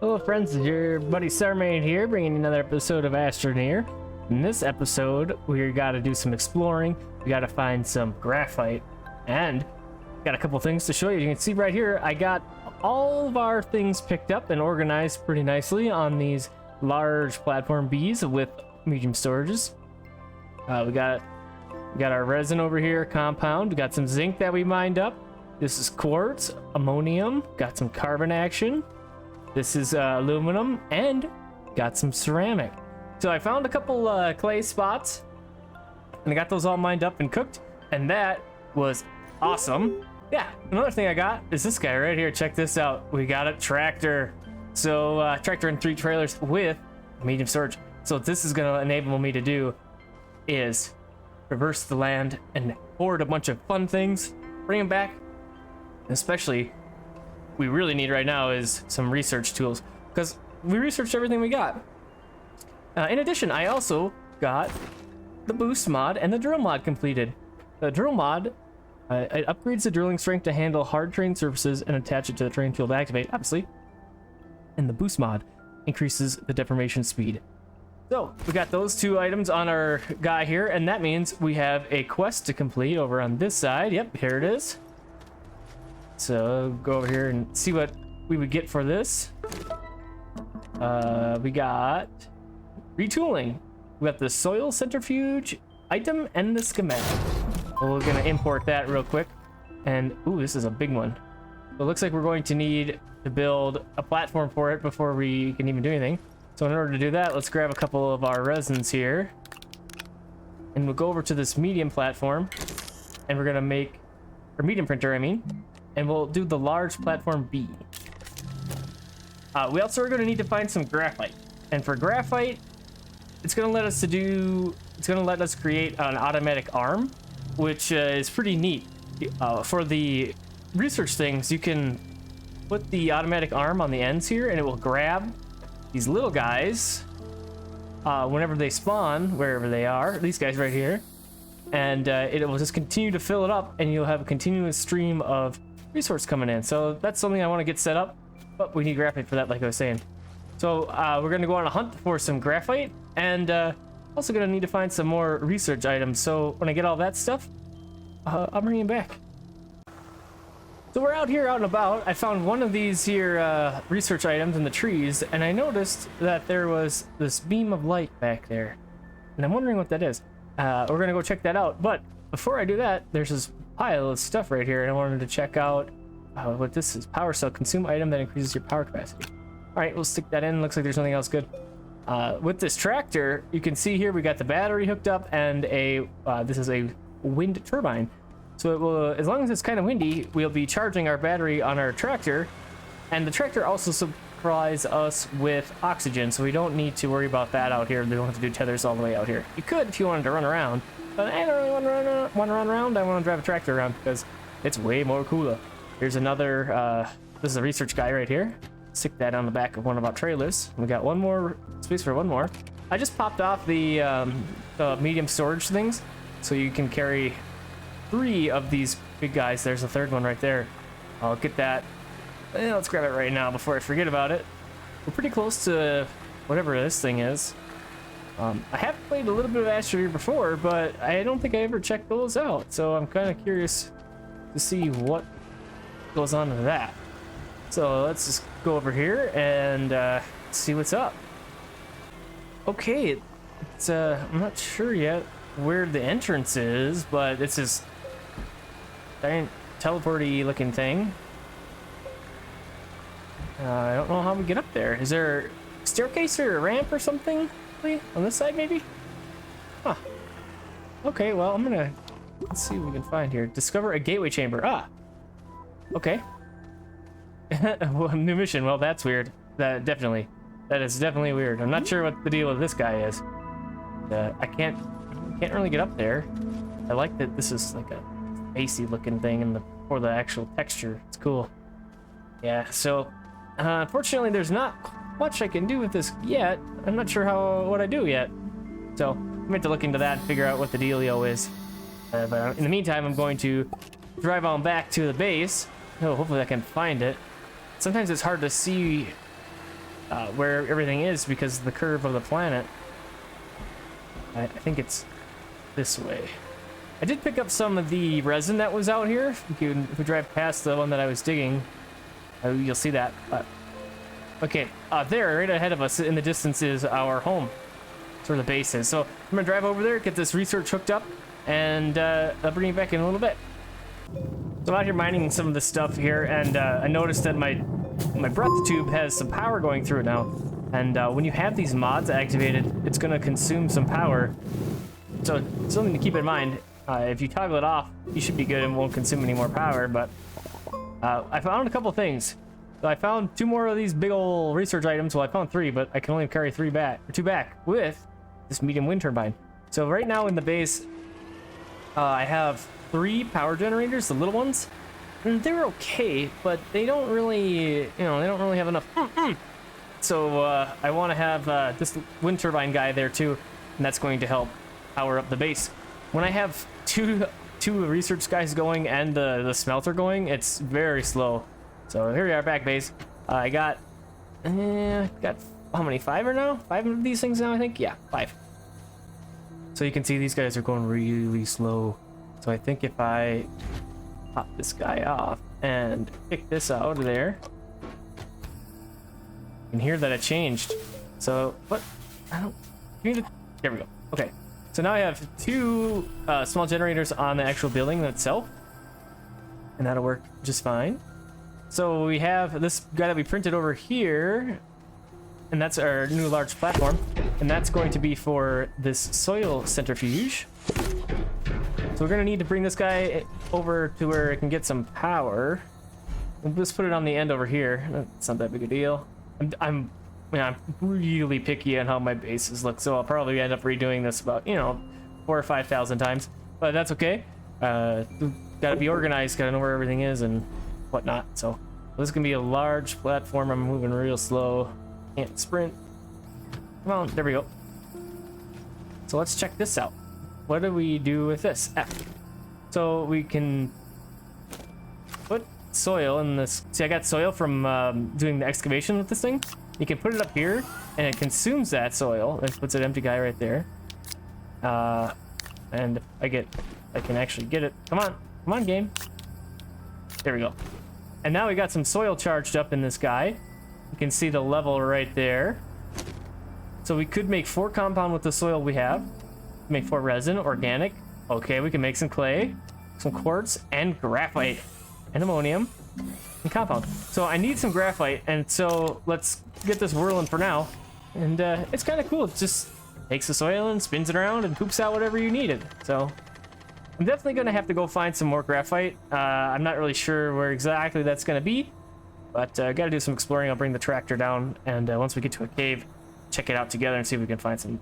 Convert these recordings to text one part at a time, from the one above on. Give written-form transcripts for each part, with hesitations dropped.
Hello friends, it's your buddy Sarmate here, bringing you another episode of Astroneer. In this episode, we gotta do some exploring, we gotta find some graphite, and got a couple things to show you. You can see right here, I got all of our things picked up and organized pretty nicely on these large platform Bs with medium storages. We got our resin over here, compound, we got some zinc that we mined up. This is quartz, ammonium, got some carbon action. This is aluminum, and got some ceramic. So I found a couple clay spots, and I got those all mined up and cooked, and that was awesome. Yeah, another thing I got is this guy right here. Check this out. We got a tractor. So tractor and 3 trailers with medium storage. So what this is gonna enable me to do is traverse the land and hoard a bunch of fun things, bring them back, especially we really need right now is some research tools, because we researched everything we got. In addition, I also got the boost mod and the drill mod completed. The drill mod, it upgrades the drilling strength to handle hard terrain surfaces and attach it to the terrain field to activate, obviously. And the boost mod increases the deformation speed. So we got those 2 items on our guy here, and that means we have a quest to complete over on this side. Yep, here it is. So go over here and see what we would get for this. We got retooling. We got the soil centrifuge item and the schematic. We're gonna import that real quick. And ooh, this is a big one. So it looks like we're going to need to build a platform for it before we can even do anything. So in order to do that, let's grab a couple of our resins here. And we'll go over to this medium platform. And we're gonna make, or medium printer, I mean. And we'll do the large platform B. We also are going to need to find some graphite. And for graphite, it's going to let us create an automatic arm, which is pretty neat. For the research things, you can put the automatic arm on the ends here, and it will grab these little guys whenever they spawn, wherever they are. These guys right here. And it will just continue to fill it up, and you'll have a continuous stream of resource coming in. So that's something I want to get set up, but we need graphite for that, like I was saying. So we're going to go on a hunt for some graphite, and also going to need to find some more research items. So when I get all that stuff, I'll bring you back. So we're out here out and about. I found one of these here research items in the trees, and I noticed that there was this beam of light back there, and I'm wondering what that is. We're going to go check that out, but before I do that, there's this pile of stuff right here, and I wanted to check out what this is. Power cell, consume item that increases your power capacity. All right, we'll stick that in. Looks like there's nothing else good. With this tractor, you can see here we got the battery hooked up and this is a wind turbine. So it will, as long as it's kind of windy, we'll be charging our battery on our tractor, and the tractor also supplies us with oxygen, so we don't need to worry about that out here. They don't have to do tethers all the way out here. You could if you wanted to run around, but I don't really want to run around. I want to drive a tractor around because it's way more cooler. Here's another, this is a research guy right here. Stick that on the back of one of our trailers. We got one more space for one more. I just popped off the medium storage things, so you can carry 3 of these big guys. There's a 3rd one right there. I'll get that. Let's grab it right now before I forget about it. We're pretty close to whatever this thing is. I have played a little bit of Astroneer before, but I don't think I ever checked those out. So I'm kind of curious to see what goes on with that. So let's just go over here and see what's up. Okay, it's I'm not sure yet where the entrance is, but it's this giant teleporty looking thing. I don't know how we get up there. Is there a staircase or a ramp or something on this side, maybe? Huh. Okay, well, let's see what we can find here. Discover a gateway chamber. Ah. Okay. Well, new mission. Well, that's weird. That is definitely weird. I'm not sure what the deal with this guy is. I can't really get up there. I like that this is like a spacey looking thing for the actual texture. It's cool. Yeah, so unfortunately there's not much I can do with this yet. I'm not sure what I do yet. So I'm going to look into that and figure out what the dealio is. But in the meantime, I'm going to drive on back to the base. Oh, hopefully I can find it. Sometimes it's hard to see where everything is because of the curve of the planet. I think it's this way. I did pick up some of the resin that was out here. If we drive past the one that I was digging, you'll see that. Okay, there, right ahead of us in the distance is our home. That's where the base is. So I'm gonna drive over there, get this research hooked up, and I'll bring you back in a little bit. So I'm out here mining some of this stuff here, and I noticed that my breath tube has some power going through it now. And when you have these mods activated, it's gonna consume some power. So it's something to keep in mind. If you toggle it off, you should be good and won't consume any more power. But I found a couple things. So I found 2 more of these big old research items. Well, I found 3, but I can only carry 2 back with this medium wind turbine. So right now in the base, I have 3 power generators, the little ones. And they're okay, but they don't really, they don't really have enough. So I want to have this wind turbine guy there too, and that's going to help power up the base. When I have two research guys going and the smelter going, it's very slow. So here we are, back base. I got how many? 5 or now? 5 of these things now, I think. Yeah, 5. So you can see these guys are going really slow. So I think if I pop this guy off and pick this out of there, you can hear that it changed. So what? There we go. Okay. So now I have 2 small generators on the actual building itself, and that'll work just fine. So we have this guy that we printed over here, and that's our new large platform, and that's going to be for this soil centrifuge. So we're gonna need to bring this guy over to where it can get some power. We'll just put it on the end over here. It's not that big a deal. I'm really picky on how my bases look, so I'll probably end up redoing this about 4,000 or 5,000 times, but that's okay. Gotta be organized, gotta know where everything is and whatnot. So this is gonna be a large platform. I'm moving real slow, can't sprint. Come on, there we go. So let's check this out. What do we do with this? F. So we can put soil in this. See, I got soil from doing the excavation with this thing. You can put it up here, and it consumes that soil. It puts an empty guy right there. And I can actually get it. Come on, game. There we go. And now we got some soil charged up in this guy. You can see the level right there. So we could make 4 compound with the soil we have. Make 4 resin, organic. Okay, we can make some clay, some quartz, and graphite, and ammonium, and compound. So I need some graphite, and so let's get this whirling for now. And it's kind of cool. It just takes the soil and spins it around and poops out whatever you needed. So I'm definitely gonna have to go find some more graphite. I'm not really sure where exactly that's gonna be, but I gotta do some exploring. I'll bring the tractor down, and once we get to a cave, check it out together and see if we can find some.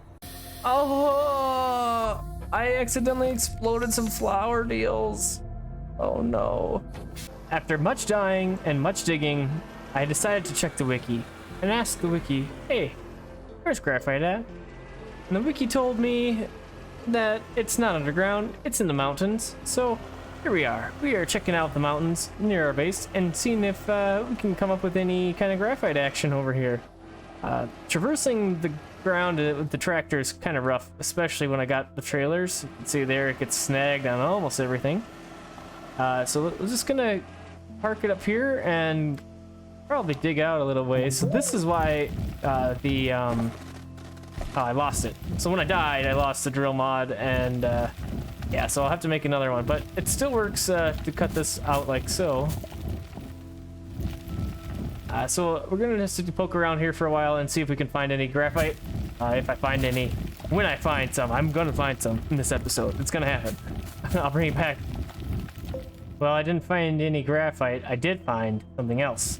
Oh, I accidentally exploded some flower deals. Oh no. After much dying and much digging, I decided to check the wiki and ask the wiki, hey, where's graphite at? And the wiki told me that it's not underground, it's in the mountains. So here we are. We are checking out the mountains near our base and seeing if we can come up with any kind of graphite action over here. Traversing the ground with the tractor is kind of rough, especially when I got the trailers. You can see there it gets snagged on almost everything. So we're just gonna park it up here and probably dig out a little ways. So this is why I lost it. So when I died, I lost the drill mod, and yeah, so I'll have to make another one, but it still works to cut this out like so. So we're gonna just poke around here for a while and see if we can find any graphite. If I find any, when I find some, I'm gonna find some in this episode. It's gonna happen. I'll bring it back. Well, I didn't find any graphite. I did find something else.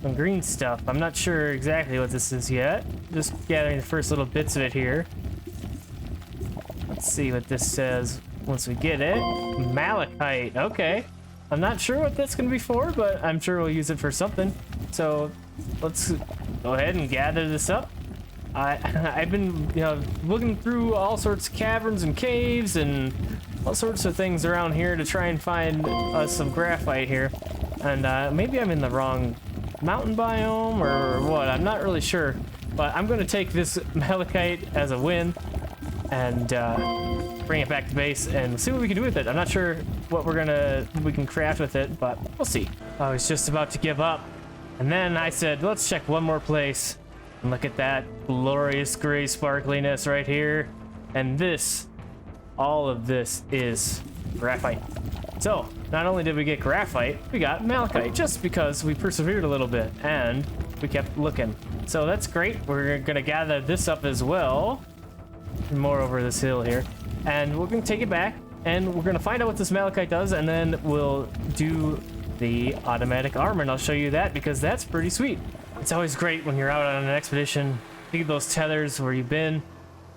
Some green stuff. I'm not sure exactly what this is yet. Just gathering the first little bits of it here. Let's see what this says once we get it. Malachite. Okay. I'm not sure what that's gonna be for, but I'm sure we'll use it for something. So let's go ahead and gather this up. I've been, looking through all sorts of caverns and caves and all sorts of things around here to try and find some graphite here. And maybe I'm in the wrong mountain biome or what. I'm not really sure, but I'm going to take this malachite as a win and bring it back to base and see what we can do with it. I'm not sure what we can craft with it, but we'll see. I was just about to give up, and then I said, let's check one more place. And look at that glorious gray sparkliness right here. And this, all of this is graphite. So, not only did we get graphite, we got malachite, just because we persevered a little bit and we kept looking. So that's great. We're gonna gather this up as well. More over this hill here. And we're gonna take it back and we're gonna find out what this malachite does, and then we'll do the automatic armor, and I'll show you that because that's pretty sweet. It's always great when you're out on an expedition, take those tethers where you've been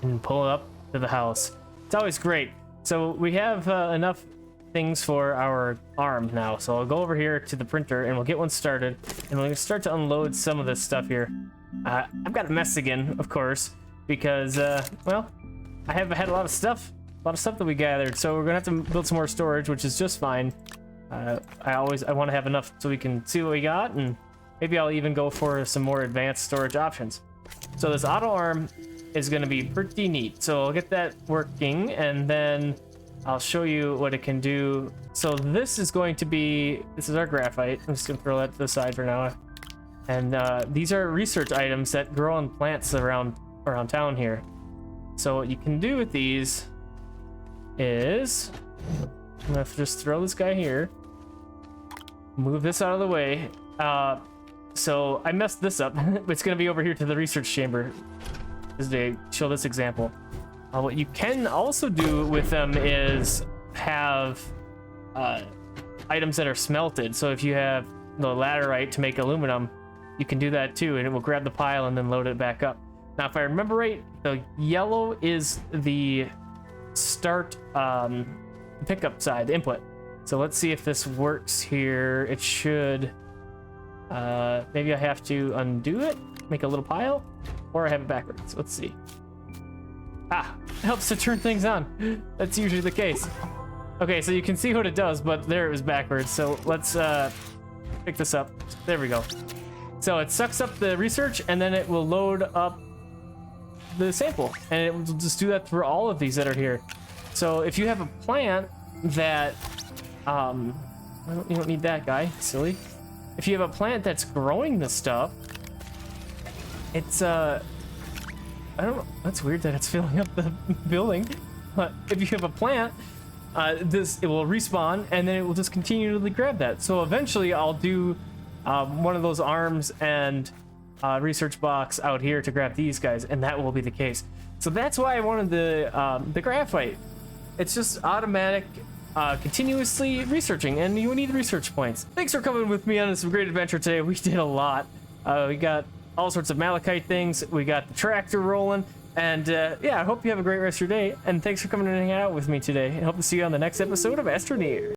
and pull it up to the house. It's always great. So we have enough things for our arm now. So I'll go over here to the printer and we'll get one started, and we'll start to unload some of this stuff here. I've got a mess again, of course, because, well, I have had a lot of stuff that we gathered. So we're gonna have to build some more storage, which is just fine. I want to have enough so we can see what we got, and maybe I'll even go for some more advanced storage options. So this auto arm is going to be pretty neat. So I'll get that working, and then I'll show you what it can do. So this is our graphite. I'm just going to throw that to the side for now. And these are research items that grow on plants around town here. So what you can do with these is, I'm going to just throw this guy here. Move this out of the way. So I messed this up. It's going to be over here to the research chamber as they show this example. What you can also do with them is have items that are smelted. So if you have the laterite to make aluminum, you can do that too, and it will grab the pile and then load it back up. Now, if I remember right, the yellow is the start pickup side, the input. So let's see if this works here. It should. Maybe I have to undo it, make a little pile, or I have it backwards. Let's see. It helps to turn things on. That's usually the case. Okay, so you can see what it does, but there it was backwards. So let's pick this up. There we go. So it sucks up the research, and then it will load up the sample, and it will just do that for all of these that are here. So if you have a plant that you don't need that guy, silly. If you have a plant that's growing this stuff, it's I don't know, that's weird that it's filling up the building. But if you have a plant, it will respawn, and then it will just continually grab that. So eventually I'll do one of those arms and research box out here to grab these guys, and that will be the case. So that's why I wanted the graphite. It's just automatic, continuously researching, and you need research points. Thanks for coming with me on this great adventure today. We did a lot. We got all sorts of malachite things. We got the tractor rolling, and yeah, I hope you have a great rest of your day, and thanks for coming and hanging out with me today. I hope to see you on the next episode of Astroneer.